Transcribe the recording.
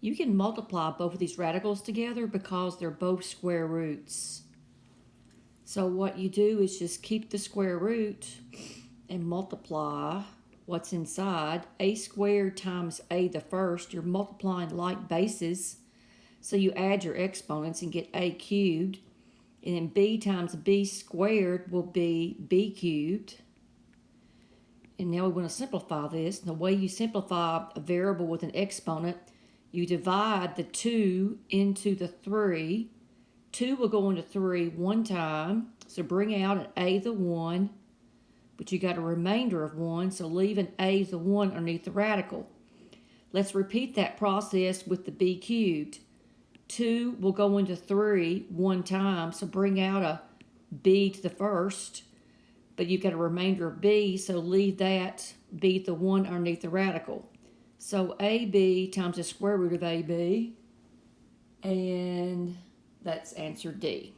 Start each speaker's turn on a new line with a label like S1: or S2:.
S1: You can multiply both of these radicals together because they're both square roots. So what you do is just keep the square root and multiply what's inside. A squared times a the first, you're multiplying like bases. So you add your exponents and get a cubed. And then b times b squared will be b cubed. And now we want to simplify this. And the way you simplify a variable with an exponent, you divide the 2 into the 3. 2 will go into 3 one time, so bring out an a to the 1, but you got a remainder of 1, so leave an a to the 1 underneath the radical. Let's repeat that process with the b cubed. 2 will go into 3 one time, so bring out a b to the first, but you've got a remainder of b, so leave that b to the 1 underneath the radical. So ab times the square root of ab, and that's answer D.